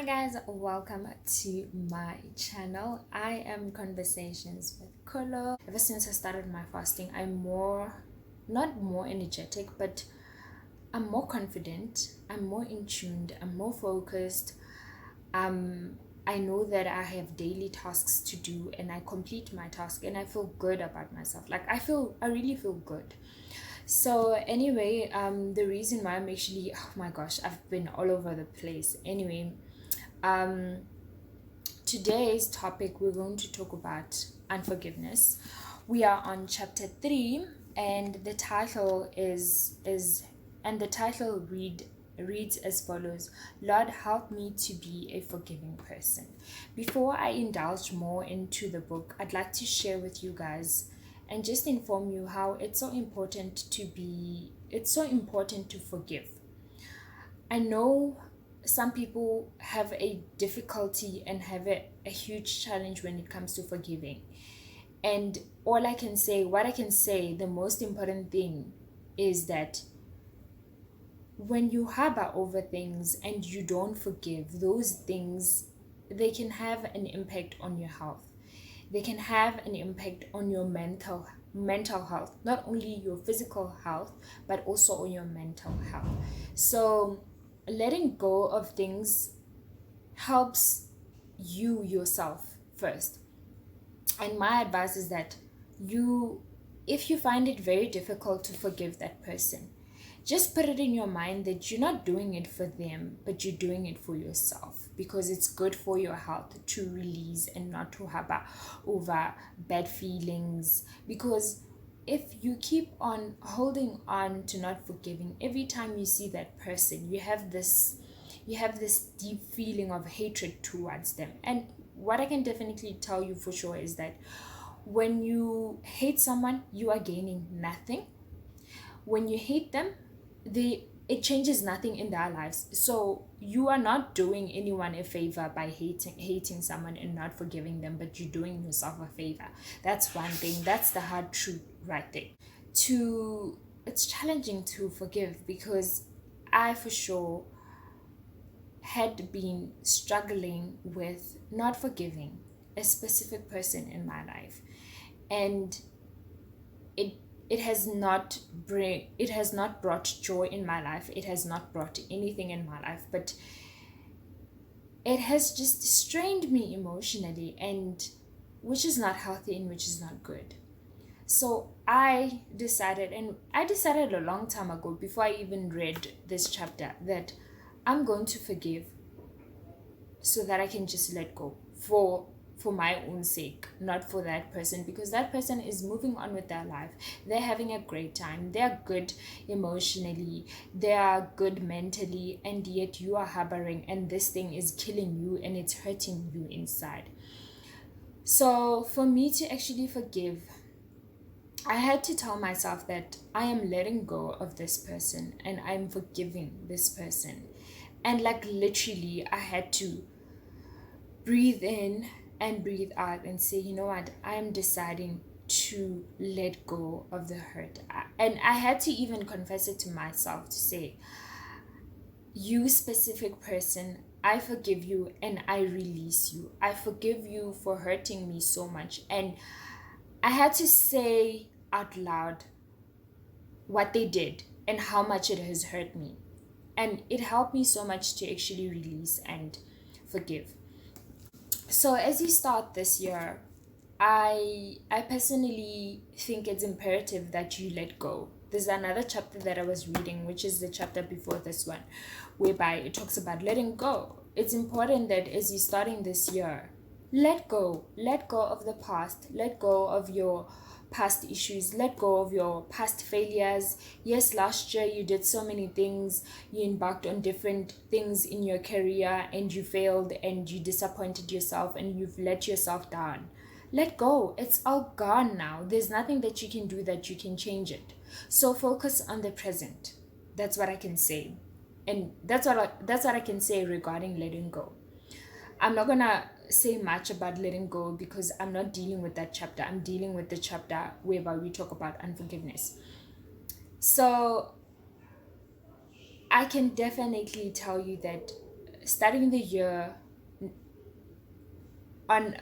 Hi guys, welcome to my channel. I am Conversations with Kolo. Ever since I started my fasting, I'm not more energetic, but I'm more confident, I'm more in tuned, I'm more focused. I know that I have daily tasks to do and I complete my task and I feel good about myself. I really feel good. So anyway, the reason why I'm actually, oh my gosh, I've been all over the place. Anyway, um today's topic, we're going to talk about unforgiveness. We are on chapter 3, and the title reads as follows: Lord, help me to be a forgiving person. Before I indulge more into the book, I'd like to share with you guys and just inform you how it's so important to forgive. I know some people have a difficulty and have a huge challenge when it comes to forgiving. And what I can say, the most important thing is that when you harbor over things and you don't forgive, those things, they can have an impact on your health. They can have an impact on your mental health, not only your physical health, but also on your mental health. So letting go of things helps you yourself first. And my advice is that if you find it very difficult to forgive that person, just put it in your mind that you're not doing it for them, but you're doing it for yourself, because it's good for your health to release and not to harbor over bad feelings. Because if you keep on holding on to not forgiving, every time you see that person, you have this deep feeling of hatred towards them. And what I can definitely tell you for sure is that when you hate someone, you are gaining nothing. When you hate them, it changes nothing in their lives. So you are not doing anyone a favor by hating someone and not forgiving them, but you're doing yourself a favor. That's one thing. That's the hard truth right there. It's challenging to forgive, because I for sure had been struggling with not forgiving a specific person in my life, and it it has not brought joy in my life. It has not brought anything in my life, but it has just strained me emotionally, and which is not healthy and which is not good. So I decided a long time ago, before I even read this chapter, that I'm going to forgive so that I can just let go for my own sake, not for that person, because that person is moving on with their life. They're having a great time. They're good emotionally. They are good mentally, and yet you are harboring, and this thing is killing you and it's hurting you inside. So for me to actually forgive, I had to tell myself that I am letting go of this person and I'm forgiving this person. And like literally, I had to breathe in and breathe out and say, you know what, I am deciding to let go of the hurt. And I had to even confess it to myself, to say, you specific person, I forgive you and I release you. I forgive you for hurting me so much. And I had to say out loud what they did and how much it has hurt me. And it helped me so much to actually release and forgive. So as you start this year, I personally think it's imperative that you let go. There's another chapter that I was reading, which is the chapter before this one, whereby it talks about letting go. It's important that as you're starting this year, let go of the past, let go of your past issues, let go of your past failures. Yes, last year you did so many things, you embarked on different things in your career and you failed and you disappointed yourself and you've let yourself down. Let go. It's all gone now. There's nothing that you can do that you can change it. So focus on the present. That's what I can say. And that's what I can say regarding letting go. I'm not gonna say much about letting go because I'm not dealing with that chapter. I'm dealing with the chapter whereby we talk about unforgiveness. So I can definitely tell you that starting the year on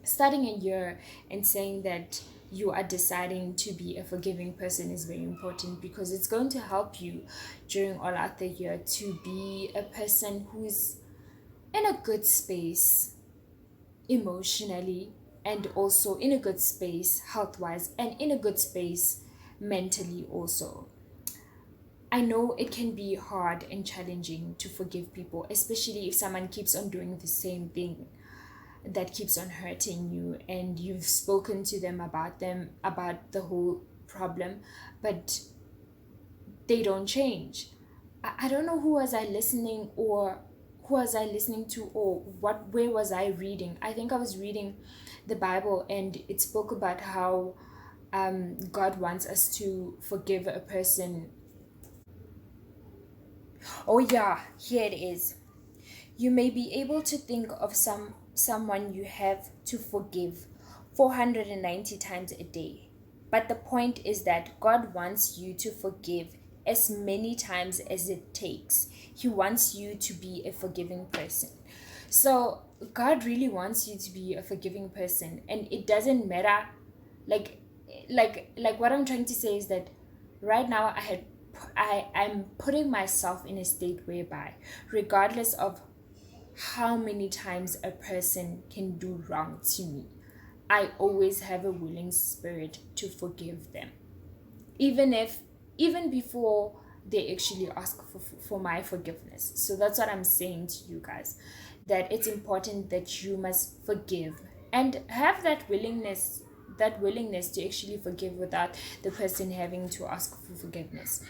starting a year and saying that you are deciding to be a forgiving person is very important, because it's going to help you during all out the year to be a person who's in a good space emotionally, and also in a good space health wise, and in a good space mentally also. I know it can be hard and challenging to forgive people, especially if someone keeps on doing the same thing that keeps on hurting you, and you've spoken to them about the whole problem, but they don't change. I don't know who was I listening, or who was I listening to, or where was I reading. I think I was reading the Bible, and it spoke about how God wants us to forgive a person. Oh yeah, here it is. You may be able to think of someone you have to forgive 490 times a day. But the point is that God wants you to forgive as many times as it takes. He wants you to be a forgiving person. So God really wants you to be a forgiving person, and it doesn't matter, like what I'm trying to say is that right now I'm putting myself in a state whereby, regardless of how many times a person can do wrong to me, I always have a willing spirit to forgive them, even before they actually ask for my forgiveness. So that's what I'm saying to you guys, that it's important that you must forgive and have that willingness to actually forgive without the person having to ask for forgiveness.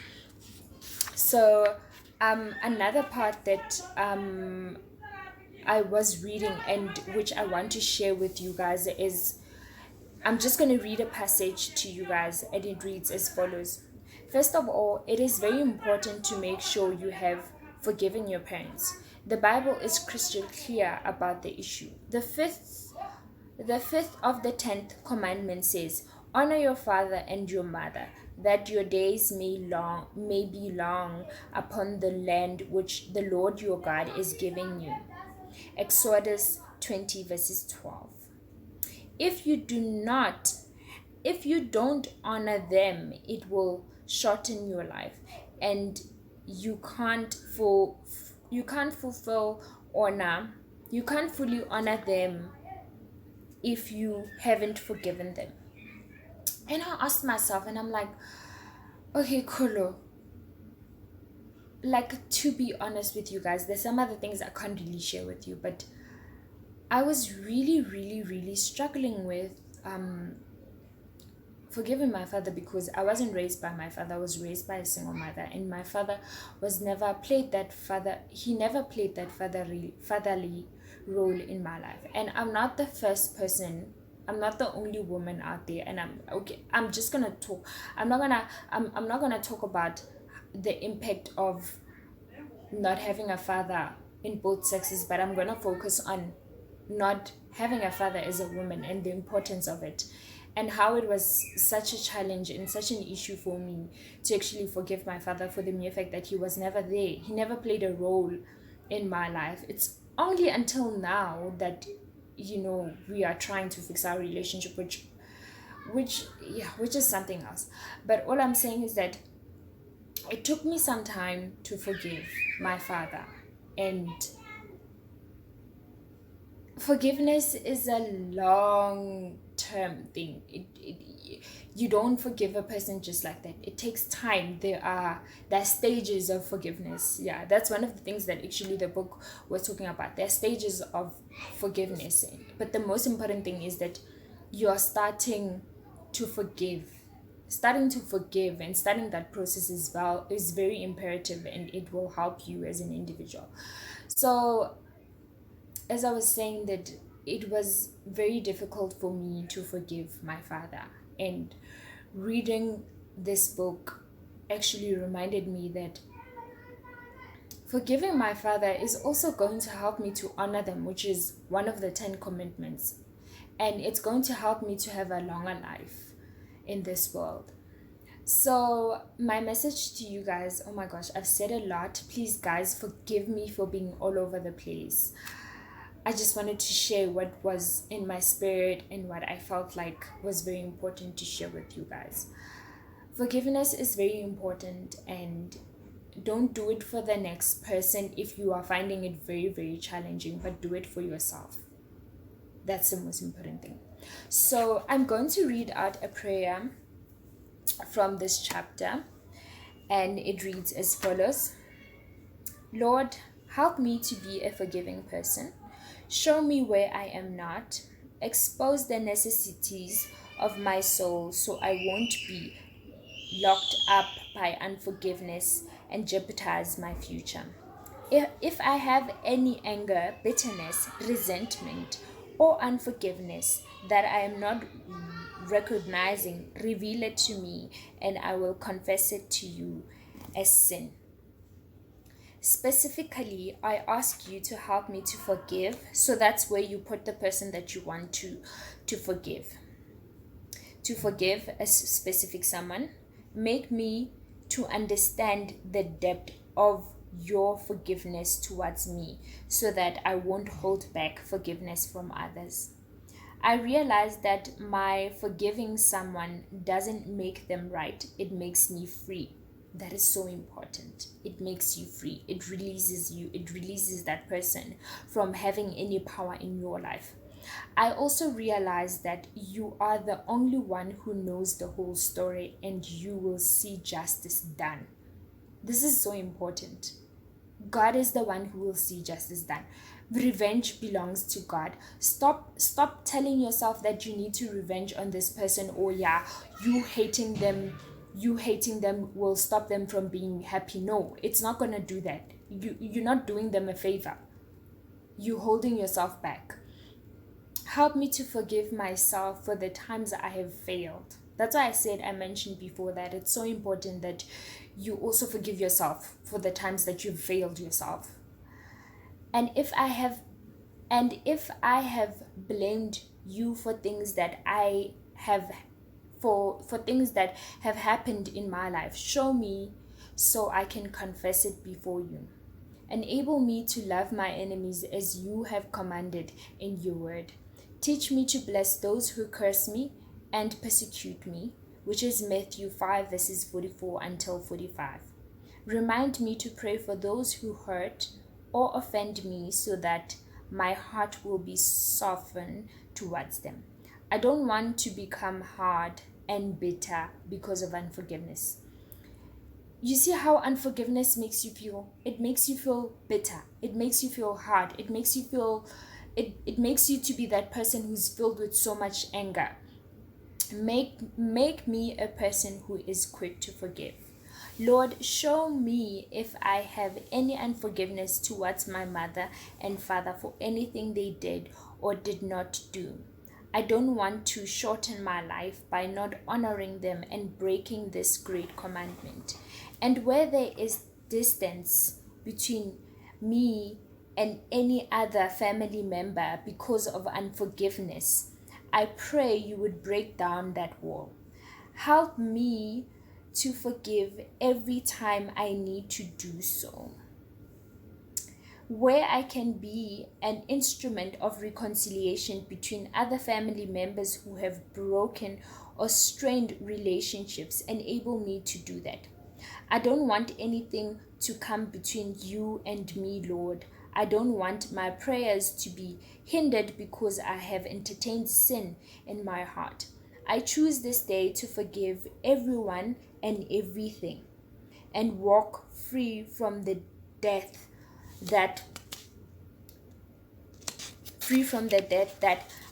So another part that I was reading, and which I want to share with you guys, is I'm just going to read a passage to you guys, and it reads as follows. First of all, it is very important to make sure you have forgiven your parents. The Bible is crystal clear about the issue. The fifth of the 10th commandment says, honor your father and your mother, that your days may be long upon the land which the Lord your God is giving you. Exodus 20 verses 12. If you don't honor them, it will shorten your life, and you can't fulfill honor. You can't fully honor them if you haven't forgiven them. And I asked myself, and I'm like, okay, Kolo, like, to be honest with you guys, there's some other things I can't really share with you, but I was really, really, really struggling with forgiving my father, because I wasn't raised by my father. I was raised by a single mother, and my father never played that fatherly role in my life. And I'm not the first person. I'm not the only woman out there, and I'm just gonna talk. I'm not gonna talk about the impact of not having a father in both sexes, but I'm gonna focus on not having a father as a woman and the importance of it, and how it was such a challenge and such an issue for me to actually forgive my father for the mere fact that he was never there. He never played a role in my life. It's only until now that we are trying to fix our relationship, which is something else. But all I'm saying is that it took me some time to forgive my father, and forgiveness is a long term thing. You don't forgive a person just like that. It takes time. There are stages of forgiveness. Yeah, that's one of the things that actually the book was talking about. There are stages of forgiveness, but the most important thing is that you're starting to forgive. Starting to forgive and starting that process is very imperative, and it will help you as an individual. So as I was saying, that it was very difficult for me to forgive my father, and reading this book actually reminded me that forgiving my father is also going to help me to honor them, which is one of the 10 commitments, and it's going to help me to have a longer life in this world. So, my message to you guys, oh my gosh, I've said a lot. Please, guys, forgive me for being all over the place. I just wanted to share what was in my spirit and what I felt like was very important to share with you guys. Forgiveness is very important, and don't do it for the next person if you are finding it very, very challenging, but do it for yourself. That's the most important thing. So, I'm going to read out a prayer from this chapter, and it reads as follows: Lord, help me to be a forgiving person. Show me where I am not. Expose the necessities of my soul so I won't be locked up by unforgiveness and jeopardize my future. If I have any anger, bitterness, resentment, or unforgiveness that I am not recognizing, reveal it to me and I will confess it to you as sin. Specifically, I ask you to help me to forgive. So that's where you put the person that you want to forgive. To forgive a specific someone. Make me to understand the depth of your forgiveness towards me so that I won't hold back forgiveness from others. I realize that my forgiving someone doesn't make them right, it makes me free. That is so important. It makes you free. It releases you. It releases that person from having any power in your life. I also realize that you are the only one who knows the whole story and you will see justice done. This is so important. God is the one who will see justice done. Revenge belongs to God. Stop telling yourself that you need to revenge on this person, or you hating them will stop them from being happy. No, it's not going to do that. You're not doing them a favor. You're holding yourself back. Help me to forgive myself for the times I have failed. That's why I mentioned before that it's so important that you also forgive yourself for the times that you've failed yourself. And if I have blamed you for things that I have for things that have happened in my life, show me so I can confess it before you. Enable me to love my enemies as you have commanded in your word. Teach me to bless those who curse me and persecute me, which is Matthew 5 verses 44 until 45. Remind me to pray for those who hurt or offend me so that my heart will be softened towards them. I don't want to become hard and bitter because of unforgiveness. You see how unforgiveness makes you feel? It makes you feel bitter. It makes you feel hard. It makes you to be that person who's filled with so much anger. Make me a person who is quick to forgive. Lord, show me if I have any unforgiveness towards my mother and father for anything they did or did not do. I don't want to shorten my life by not honoring them and breaking this great commandment. And where there is distance between me and any other family member because of unforgiveness, I pray you would break down that wall. Help me to forgive every time I need to do so. Where I can be an instrument of reconciliation between other family members who have broken or strained relationships, enable me to do that. I don't want anything to come between you and me, Lord. I don't want my prayers to be hindered because I have entertained sin in my heart. I choose this day to forgive everyone and everything and walk free from the death that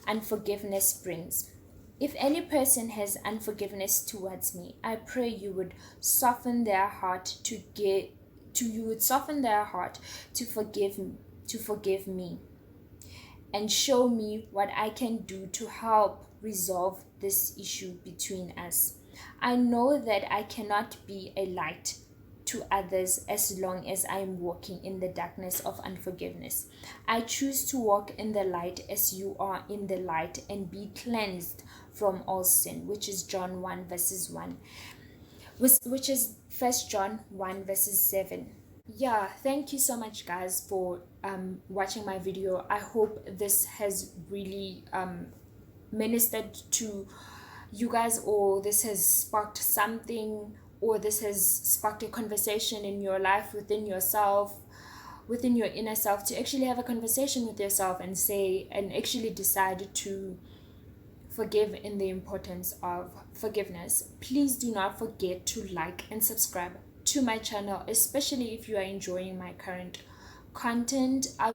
unforgiveness brings. If any person has unforgiveness towards me, I pray you would soften their heart to forgive me and show me what I can do to help resolve this issue between us. I know that I cannot be a light to others as long as I am walking in the darkness of unforgiveness. I choose to walk in the light as you are in the light and be cleansed from all sin, which is John 1 verses 1. which is First John 1 verses 7. Yeah, thank you so much guys for watching my video. I hope this has really ministered to you guys, or this has sparked something, or this has sparked a conversation in your life, within yourself, within your inner self, to actually have a conversation with yourself and say, and actually decide to forgive, in the importance of forgiveness. Please do not forget to like and subscribe to my channel, especially if you are enjoying my current content.